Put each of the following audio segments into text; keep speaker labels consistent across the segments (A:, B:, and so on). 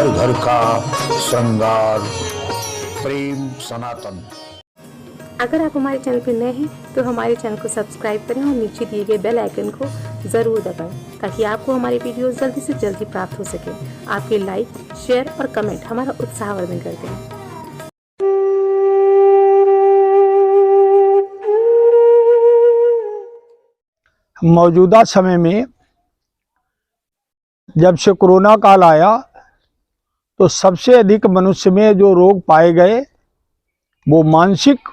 A: घर घर का श्रृंगार। प्रेम सनातन।
B: अगर आप हमारे चैनल पर नए हैं तो हमारे चैनल को सब्सक्राइब करें और नीचे दिए गए बेल आइकन को ज़रूर दबाएं ताकि आपको हमारे वीडियोस जल्दी से जल्दी प्राप्त हो सके। आपके लाइक, शेयर और कमेंट हमारा उत्साहवर्धन करते हैं।
C: मौजूदा समय में जब से कोरोना काल आया तो सबसे अधिक मनुष्य में जो रोग पाए गए वो मानसिक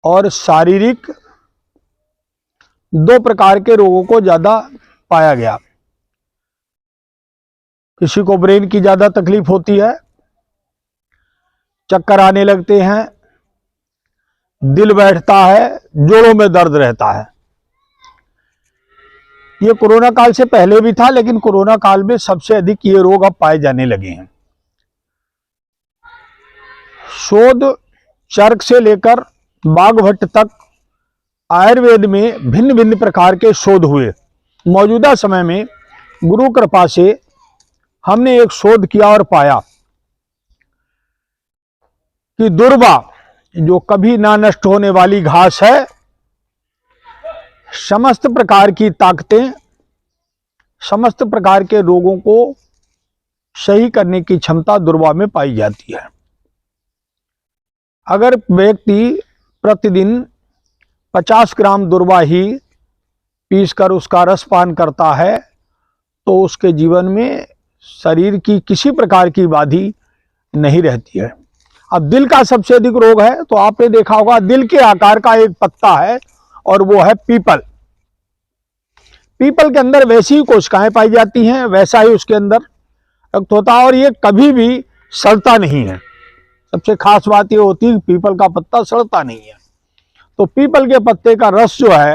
C: और शारीरिक दो प्रकार के रोगों को ज़्यादा पाया गया। किसी को ब्रेन की ज़्यादा तकलीफ होती है, चक्कर आने लगते हैं, दिल बैठता है, जोड़ों में दर्द रहता है। ये कोरोना काल से पहले भी था, लेकिन कोरोना काल में सबसे अधिक ये रोग अब पाए जाने लगे हैं। शोध चरक से लेकर बाघभट्ट तक आयुर्वेद में भिन्न भिन्न प्रकार के शोध हुए। मौजूदा समय में गुरु कृपा से हमने एक शोध किया और पाया कि दुर्वा जो कभी ना नष्ट होने वाली घास है, समस्त प्रकार की ताकतें, समस्त प्रकार के रोगों को सही करने की क्षमता दुर्वा में पाई जाती है। अगर व्यक्ति प्रतिदिन 50 ग्राम दुर्वा ही पीसकर उसका रस पान करता है तो उसके जीवन में शरीर की किसी प्रकार की बाधी नहीं रहती है। अब दिल का सबसे अधिक रोग है तो आपने देखा होगा दिल के आकार का एक पत्ता है और वो है पीपल। पीपल के अंदर वैसी ही कोशिकाएं पाई जाती हैं, वैसा ही उसके अंदर रक्त होता है और ये कभी भी सड़ता नहीं है। सबसे खास बात ये होती है कि पीपल का पत्ता सड़ता नहीं है। तो पीपल के पत्ते का रस जो है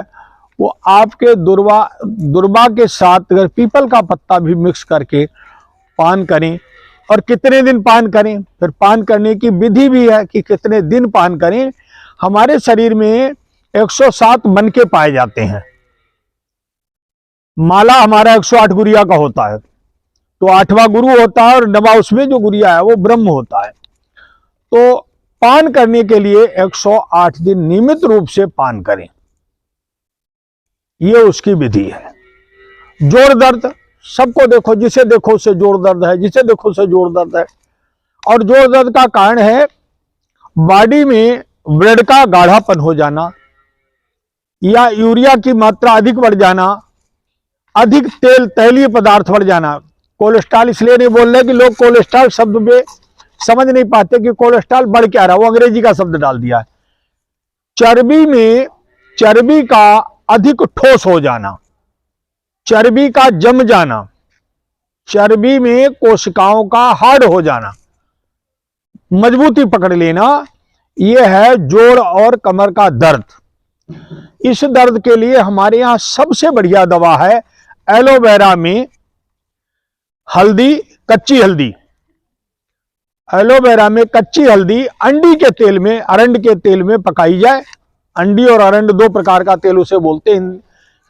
C: वो आपके दुर्वा के साथ अगर पीपल का पत्ता भी मिक्स करके पान करें और कितने दिन पान करें, फिर पान करने की विधि भी है कि कितने दिन पान करें। हमारे शरीर में 107 मनके पाए जाते हैं। माला हमारा 108 गुरिया का होता है, तो 8वां गुरु होता है और 9वां उसमें जो गुरिया है वो ब्रह्म होता है। तो पान करने के लिए 108 दिन नियमित रूप से पान करें, ये उसकी विधि है। जोड़ दर्द सबको देखो, जिसे देखो उसे जोड़ दर्द है, जिसे देखो उसे जोड़ दर्द है। और जोड़ दर्द का कारण है बॉडी में ब्लड का गाढ़ापन हो जाना या यूरिया की मात्रा अधिक बढ़ जाना, अधिक तैलीय पदार्थ बढ़ जाना। कोलेस्ट्रॉल इसलिए नहीं बोल रहे कि लोग कोलेस्ट्रॉल शब्द में समझ नहीं पाते कि कोलेस्ट्रॉल बढ़ क्या रहा है, वो अंग्रेजी का शब्द डाल दिया है। चर्बी में चर्बी का अधिक ठोस हो जाना, चर्बी का जम जाना, चर्बी में कोशिकाओं का हार्ड हो जाना, मजबूती पकड़ लेना, यह है जोड़ और कमर का दर्द। इस दर्द के लिए हमारे यहां सबसे बढ़िया दवा है एलोवेरा में हल्दी, कच्ची हल्दी। एलोवेरा में कच्ची हल्दी अंडी के तेल में, अरंड के तेल में पकाई जाए। अंडी और अरंड दो प्रकार का तेल उसे बोलते हैं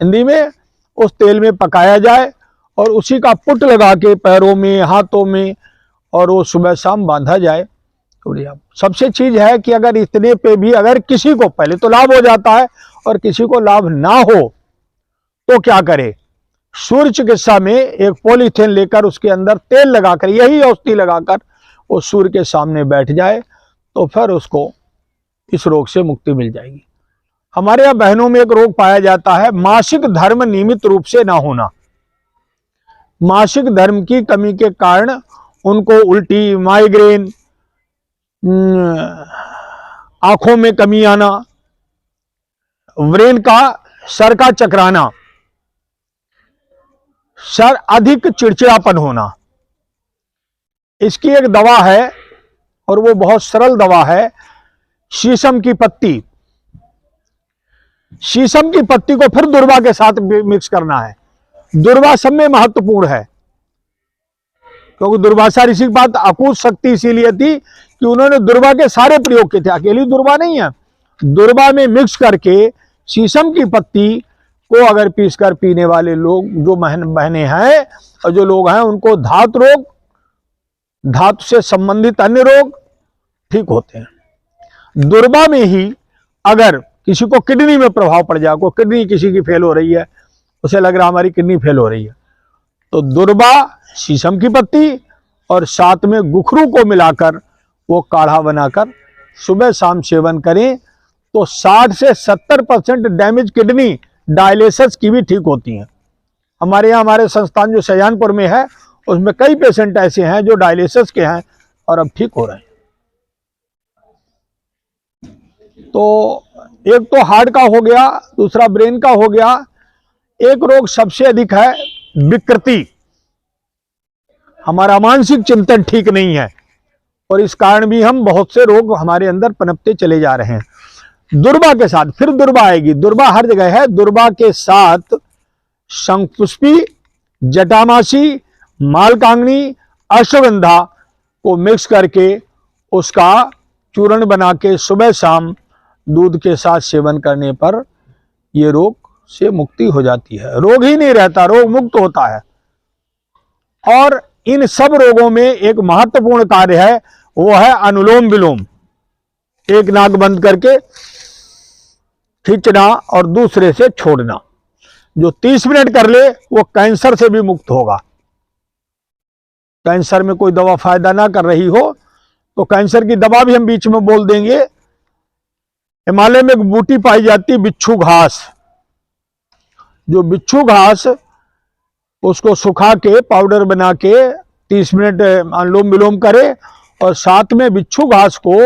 C: हिंदी में। उस तेल में पकाया जाए और उसी का पुट लगा के पैरों में, हाथों में, और वो सुबह शाम बांधा जाए। सबसे चीज है कि अगर इतने पे भी अगर किसी को पहले तो लाभ हो जाता है और किसी को लाभ ना हो तो क्या करे, सूर्य चिकित्सा में एक पॉलीथीन लेकर उसके अंदर तेल लगाकर, यही औषधि लगाकर वो सूर्य के सामने बैठ जाए तो फिर उसको इस रोग से मुक्ति मिल जाएगी। हमारे यहाँ बहनों में एक रोग पाया जाता है मासिक धर्म नियमित रूप से ना होना। मासिक धर्म की कमी के कारण उनको उल्टी, माइग्रेन, आंखों में कमी आना, ब्रेन का सर का चकराना, सर अधिक चिड़चिड़ापन होना। इसकी एक दवा है और वो बहुत सरल दवा है, शीशम की पत्ती। शीशम की पत्ती को फिर दुर्वा के साथ मिक्स करना है। दुर्वा सब में महत्वपूर्ण है क्योंकि दुर्वासा ऋषि की बात अकूत शक्ति इसीलिए थी कि उन्होंने दुर्वा के सारे प्रयोग किए थे, अकेली दुर्वा नहीं है। दुर्वा में मिक्स करके शीशम की पत्ती को अगर पीसकर पीने वाले लोग जो बहनें हैं और जो लोग हैं, उनको धातु रोग, धातु से संबंधित अन्य रोग ठीक होते हैं। दुर्बा में ही अगर किसी को किडनी में प्रभाव पड़ जाए, कोई किडनी किसी की फेल हो रही है, उसे लग रहा हमारी किडनी फेल हो रही है, तो दुर्बा, शीशम की पत्ती और साथ में गुखरू को मिलाकर वो काढ़ा बनाकर सुबह शाम सेवन करें तो 60 से 70% डैमेज किडनी डायलिसिस की भी ठीक होती हैं। हमारे यहाँ, हमारे संस्थान जो सजानपुर में है, उसमें कई पेशेंट ऐसे हैं जो डायलिसिस के हैं और अब ठीक हो रहे हैं। तो एक तो हार्ट का हो गया, दूसरा ब्रेन का हो गया। एक रोग सबसे अधिक है विकृति। हमारा मानसिक चिंतन ठीक नहीं है और इस कारण भी हम बहुत से रोग हमारे अंदर पनपते चले जा रहे हैं। दुर्बा के साथ फिर दुर्बा आएगी। दुर्बा हर जगह है। दुर्बा के साथ शंखपुष्पी, जटामासी, मालकांगनी, अश्वगंधा को मिक्स करके उसका चूर्ण बना के सुबह शाम दूध के साथ सेवन करने पर ये रोग से मुक्ति हो जाती है। रोग ही नहीं रहता, रोग मुक्त होता है। और इन सब रोगों में एक महत्वपूर्ण कार्य है, वो है अनुलोम विलोम। एक नाक बंद करके खींचना और दूसरे से छोड़ना। जो 30 मिनट कर ले वो कैंसर से भी मुक्त होगा। कैंसर में कोई दवा फायदा ना कर रही हो तो कैंसर की दवा भी हम बीच में बोल देंगे। हिमालय में एक बूटी पाई जाती है बिच्छू घास। जो बिच्छू घास, उसको सुखा के पाउडर बना के 30 मिनट अनुलोम विलोम करे और साथ में बिच्छू घास को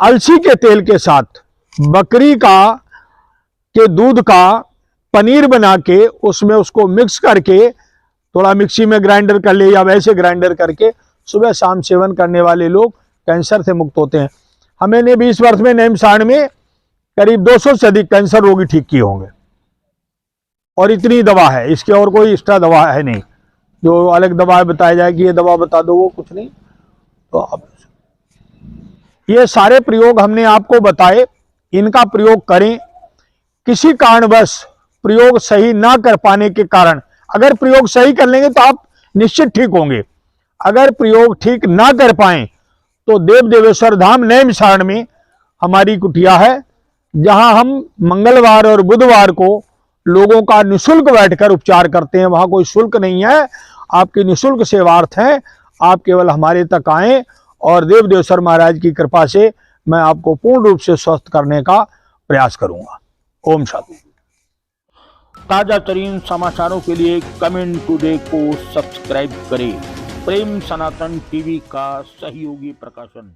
C: अलसी के तेल के साथ बकरी के दूध का पनीर बना के उसमें उसको मिक्स करके थोड़ा मिक्सी में ग्राइंडर कर ले या वैसे ग्राइंडर करके सुबह शाम सेवन करने वाले लोग कैंसर से मुक्त होते हैं। हमने 20 वर्ष में नैमसारण में करीब 200 से अधिक कैंसर रोगी ठीक किए होंगे। और इतनी दवा है, इसके और कोई एक्स्ट्रा दवा है नहीं जो अलग दवा बताया जाए कि ये दवा बता दो, वो कुछ नहीं। तो आप ये सारे प्रयोग हमने आपको बताए, इनका प्रयोग करें। किसी कारणवश प्रयोग सही ना कर पाने के कारण, अगर प्रयोग सही कर लेंगे तो आप निश्चित ठीक होंगे। अगर प्रयोग ठीक ना कर पाए तो देव देवेश्वर धाम नैमिषारण्य में हमारी कुटिया है, जहां हम मंगलवार और बुधवार को लोगों का निःशुल्क बैठकर उपचार करते हैं। वहां कोई शुल्क नहीं है, आपकी निःशुल्क सेवार्थ है। आप केवल हमारे तक आएं और देव देवेश्वर महाराज की कृपा से मैं आपको पूर्ण रूप से स्वस्थ करने का प्रयास करूंगा। ओम शांति। ताजा तरीन समाचारों के लिए कमेंट टुडे को सब्सक्राइब करें। प्रेम सनातन टीवी का सहयोगी प्रकाशन।